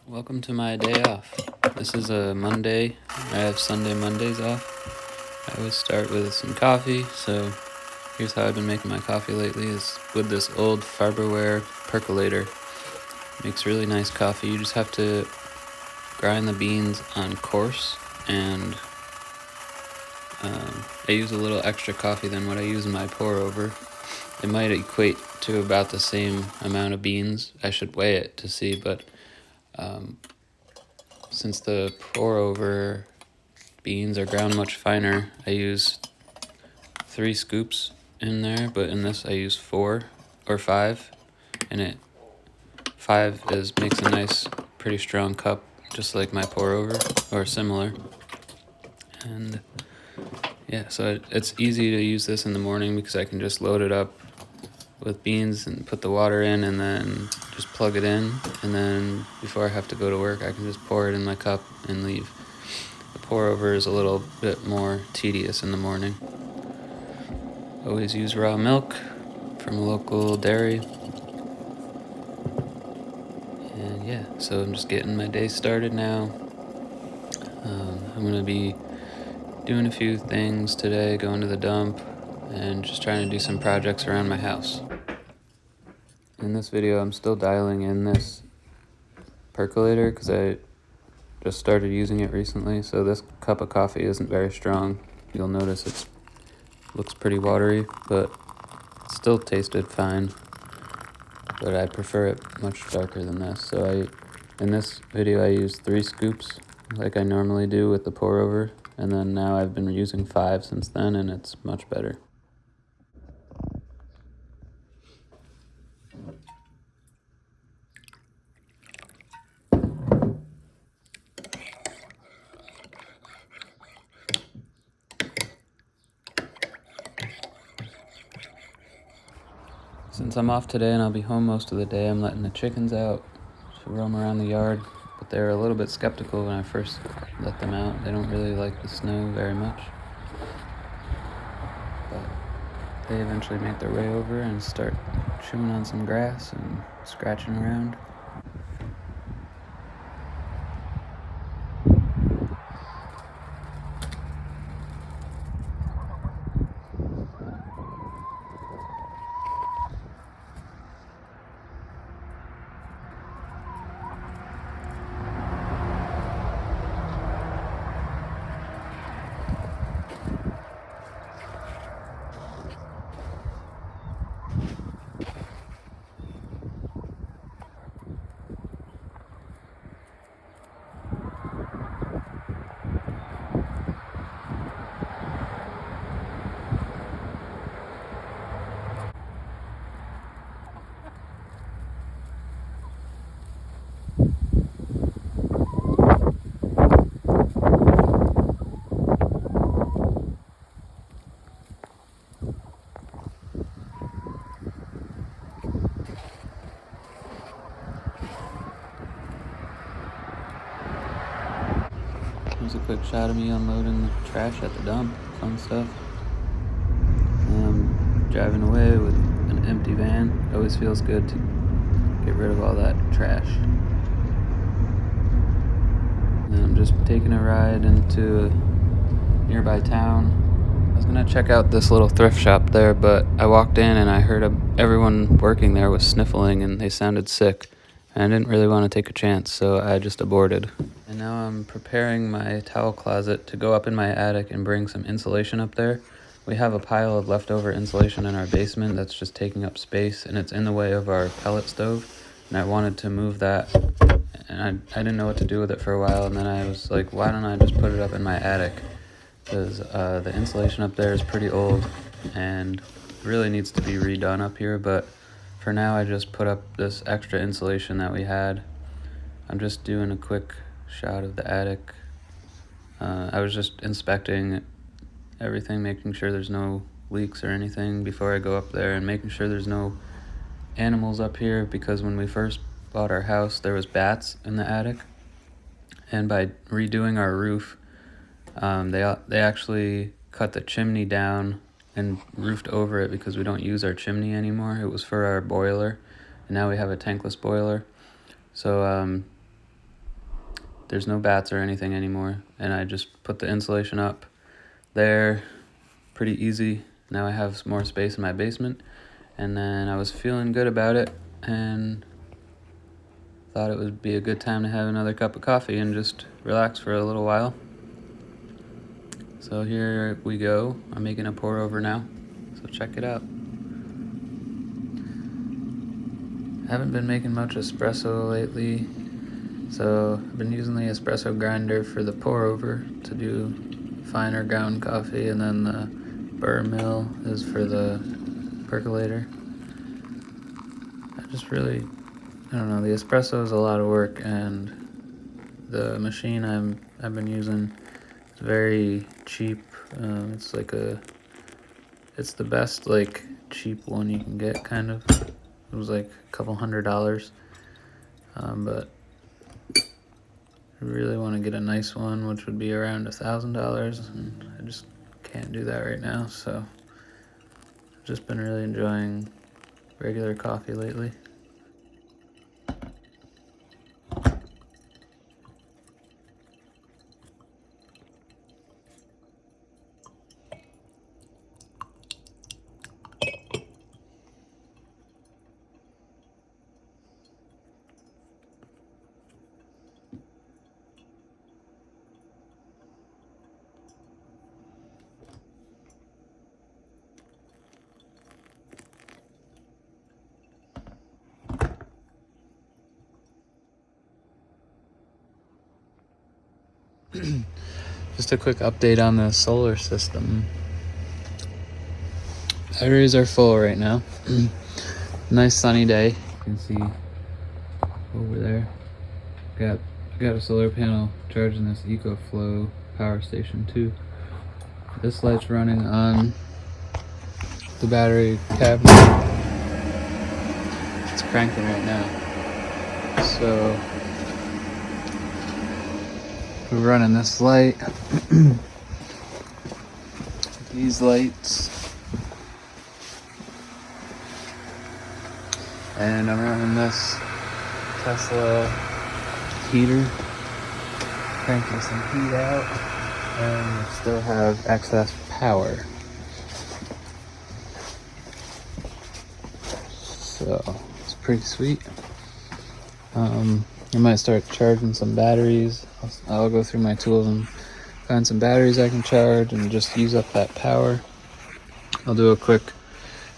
Welcome to my day off. This is a Monday. I have Sunday Mondays off. I always start with some coffee, so here's how I've been making my coffee lately is with this old Farberware percolator. Makes really nice coffee. You just have to grind the beans on coarse, and I use a little extra coffee than what I use in my pour over. It might equate to about the same amount of beans. I should weigh it to see, but since the pour over beans are ground much finer, I use 3 scoops in there, but in this I use 4 or 5, and 5 makes a nice, pretty strong cup, just like my pour over or similar. And yeah, so it's easy to use this in the morning because I can just load it up with beans and put the water in and then just plug it in, and then before I have to go to work I can just pour it in my cup and leave. The pour over is a little bit more tedious in the morning. Always use raw milk from a local dairy. And yeah, so I'm just getting my day started now. I'm going to be doing a few things today, going to the dump, and just trying to do some projects around my house. In this video, I'm still dialing in this percolator because I just started using it recently, so this cup of coffee isn't very strong. You'll notice it looks pretty watery, but it still tasted fine. But I prefer it much darker than this. So in this video I used 3 scoops like I normally do with the pour over, and then now I've been using 5 since then, and it's much better. Since I'm off today and I'll be home most of the day, I'm letting the chickens out to roam around the yard, but they're a little bit skeptical when I first let them out. They don't really like the snow very much, but they eventually make their way over and start chewing on some grass and scratching around. Here's a quick shot of me unloading the trash at the dump. Fun stuff. I'm driving away with an empty van. It always feels good to get rid of all that trash. And I'm just taking a ride into a nearby town. I was gonna check out this little thrift shop there, but I walked in and I heard everyone working there was sniffling and they sounded sick. And I didn't really want to take a chance, so I just aborted. And now I'm preparing my towel closet to go up in my attic and bring some insulation up there. We have a pile of leftover insulation in our basement that's just taking up space, and it's in the way of our pellet stove. And I wanted to move that, and I didn't know what to do with it for a while, and then I was like, why don't I just put it up in my attic? Because the insulation up there is pretty old and really needs to be redone up here, but for now I just put up this extra insulation that we had. I'm just doing a quick shot of the attic. I was just inspecting everything, making sure there's no leaks or anything before I go up there, and making sure there's no animals up here, because when we first bought our house there was bats in the attic, and by redoing our roof, they actually cut the chimney down and roofed over it because we don't use our chimney anymore. It was for our boiler, and now we have a tankless boiler. So there's no bats or anything anymore, and I just put the insulation up there, pretty easy. Now I have more space in my basement, and then I was feeling good about it and thought it would be a good time to have another cup of coffee and just relax for a little while. So here we go. I'm making a pour over now, so check it out. I haven't been making much espresso lately, so I've been using the espresso grinder for the pour over to do finer ground coffee, and then the burr mill is for the percolator. I don't know, the espresso is a lot of work, and the machine I've been using is very cheap. It's the best like cheap one you can get, kind of. It was like a couple $100, but I really want to get a nice one, which would be around $1,000, and I just can't do that right now. So I've just been really enjoying regular coffee lately. Just a quick update on the solar system. Batteries are full right now. Nice sunny day. You can see over there. Got a solar panel charging this EcoFlow power station too. This light's running on the battery cabinet. It's cranking right now. So we're running this light, these lights, and I'm running this Tesla heater, cranking some heat out, and still have excess power. So it's pretty sweet. I might start charging some batteries. I'll go through my tools and find some batteries I can charge and just use up that power. I'll do a quick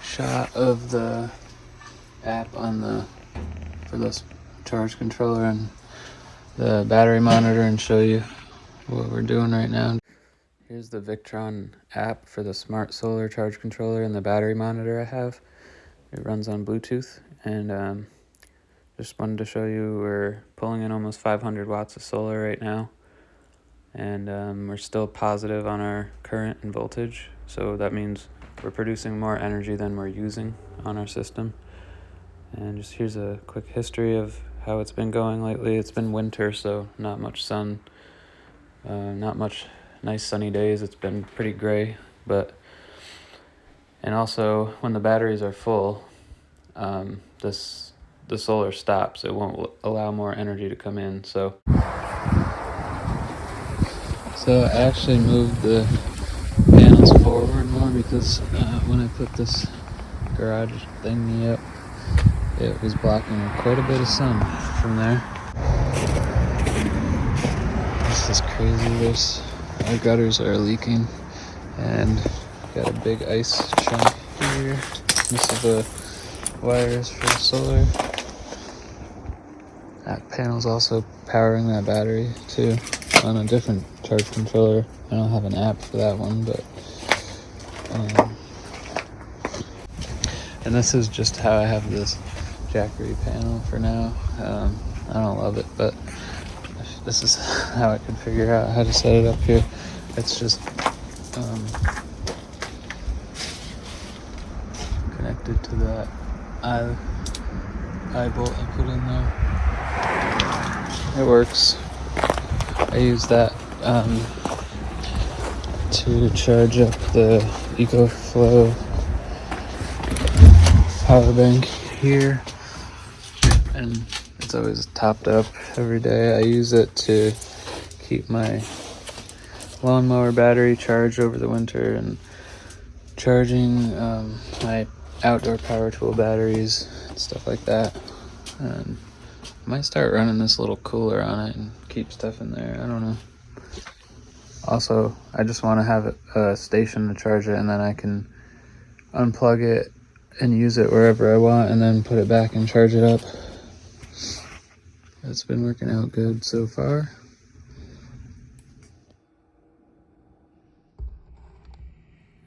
shot of the app for this charge controller and the battery monitor and show you what we're doing right now. Here's the Victron app for the smart solar charge controller and the battery monitor I have. It runs on Bluetooth, and just wanted to show you we're pulling in almost 500 watts of solar right now, and we're still positive on our current and voltage, so that means we're producing more energy than we're using on our system. And just here's a quick history of how it's been going lately. It's been winter, so not much sun, not much nice sunny days. It's been pretty gray, and also when the batteries are full, the solar stops. It won't allow more energy to come in. So I actually moved the panels forward more because when I put this garage thingy up, it was blocking quite a bit of sun from there. This is crazy. Our gutters are leaking, and got a big ice chunk here. This is the wires for the solar. That panel's also powering that battery too on a different charge controller. I don't have an app for that one, but and this is just how I have this Jackery panel for now. I don't love it, but this is how I can figure out how to set it up here. It's just connected to that eye bolt I put in there. It works. I use that to charge up the EcoFlow power bank here, and It's always topped up every day. I use it to keep my lawnmower battery charged over the winter and charging my outdoor power tool batteries and stuff like that. And I might start running this little cooler on it and keep stuff in there. I don't know. Also, I just want to have a station to charge it, and then I can unplug it and use it wherever I want, and then put it back and charge it up. It's been working out good so far.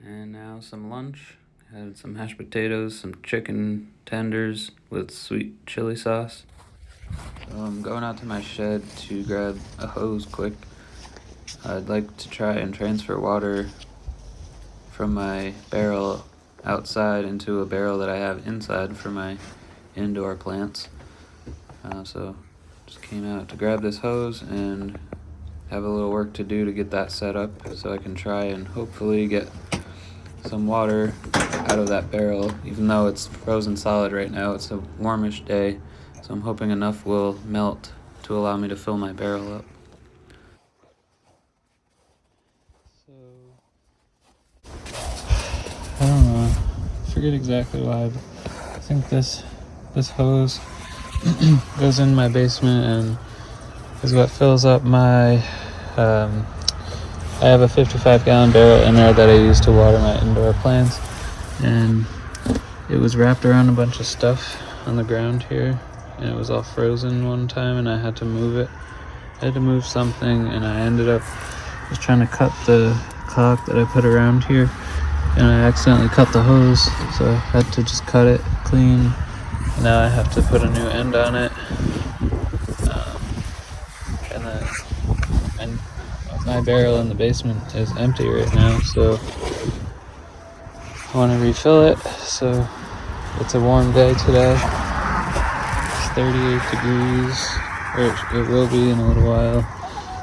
And now some lunch. Had some mashed potatoes, some chicken tenders with sweet chili sauce. So I'm going out to my shed to grab a hose quick. I'd like to try and transfer water from my barrel outside into a barrel that I have inside for my indoor plants. So just came out to grab this hose and have a little work to do to get that set up so I can try and hopefully get some water out of that barrel. Even though it's frozen solid right now, it's a warmish day, so I'm hoping enough will melt to allow me to fill my barrel up. So I don't know, I forget exactly why, but I think this hose goes in my basement and is what fills up my I have a 55-gallon barrel in there that I use to water my indoor plants, and it was wrapped around a bunch of stuff on the ground here, and it was all frozen one time, and I had to move it. I had to move something, and I ended up just trying to cut the caulk that I put around here, and I accidentally cut the hose, so I had to just cut it clean. Now I have to put a new end on it, and my barrel in the basement is empty right now, so I want to refill it. So it's a warm day today. It's 38 degrees, or it will be in a little while.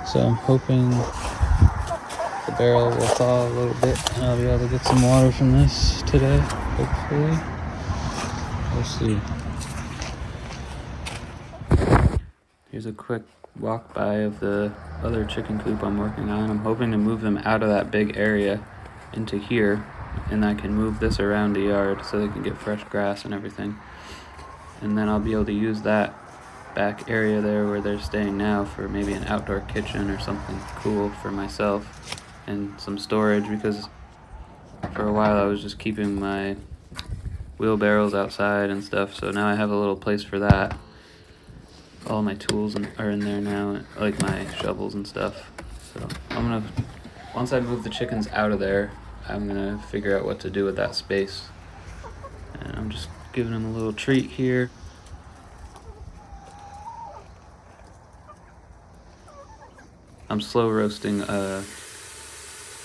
So I'm hoping the barrel will thaw a little bit and I'll be able to get some water from this today, hopefully. We'll see. Here's a quick walk by of the other chicken coop I'm working on. I'm hoping to move them out of that big area into here, and I can move this around the yard so they can get fresh grass and everything. And then I'll be able to use that back area there where they're staying now for maybe an outdoor kitchen or something cool for myself, and some storage, because for a while I was just keeping my wheelbarrows outside and stuff, so now I have a little place for that. All my tools are in there now, like my shovels and stuff. So once I move the chickens out of there, I'm gonna figure out what to do with that space. And I'm just giving them a little treat here. I'm slow roasting a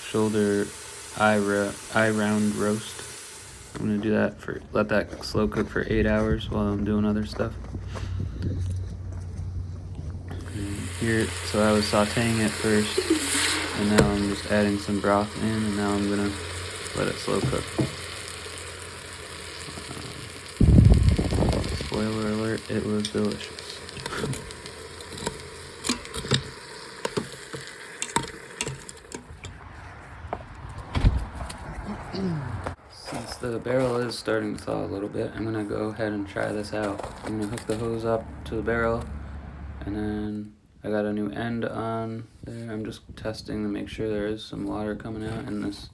shoulder eye round roast. I'm gonna do that let that slow cook for 8 hours while I'm doing other stuff. Here, so I was sauteing it first, and now I'm just adding some broth in, and now I'm gonna let it slow cook. Spoiler alert, it was delicious. Since the barrel is starting to thaw a little bit, I'm gonna go ahead and try this out. I'm gonna hook the hose up to the barrel, and then I got a new end on there. I'm just testing to make sure there is some water coming out and this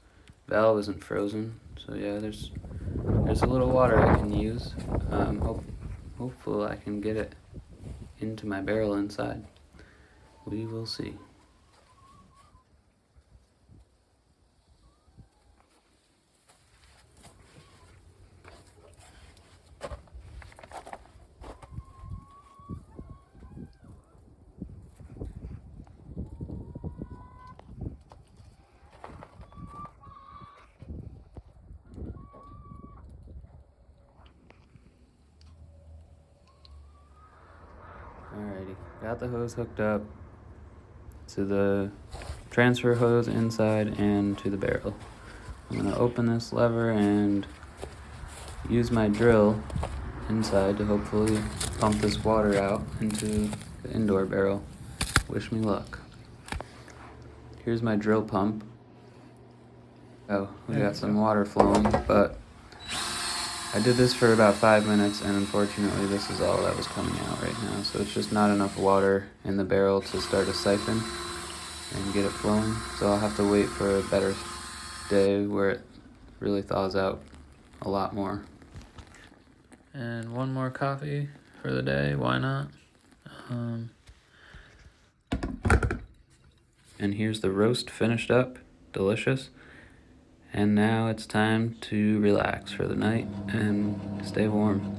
valve isn't frozen. So yeah, there's a little water I can use. Hopefully I can get it into my barrel inside. We will see. Alrighty, got the hose hooked up to the transfer hose inside and to the barrel. I'm gonna open this lever and use my drill inside to hopefully pump this water out into the indoor barrel. Wish me luck. Here's my drill pump. Oh, we got some water flowing, but I did this for about 5 minutes, and unfortunately this is all that was coming out right now. So it's just not enough water in the barrel to start a siphon and get it flowing. So I'll have to wait for a better day where it really thaws out a lot more. And one more coffee for the day, why not? And here's the roast finished up, delicious. And now it's time to relax for the night and stay warm.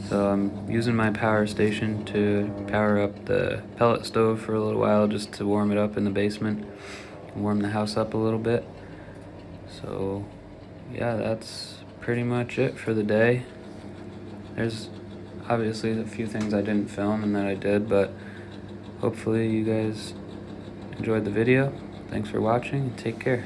So I'm using my power station to power up the pellet stove for a little while just to warm it up in the basement and warm the house up a little bit. So yeah, that's pretty much it for the day. There's obviously a few things I didn't film and that I did, but hopefully you guys enjoyed the video. Thanks for watching and take care.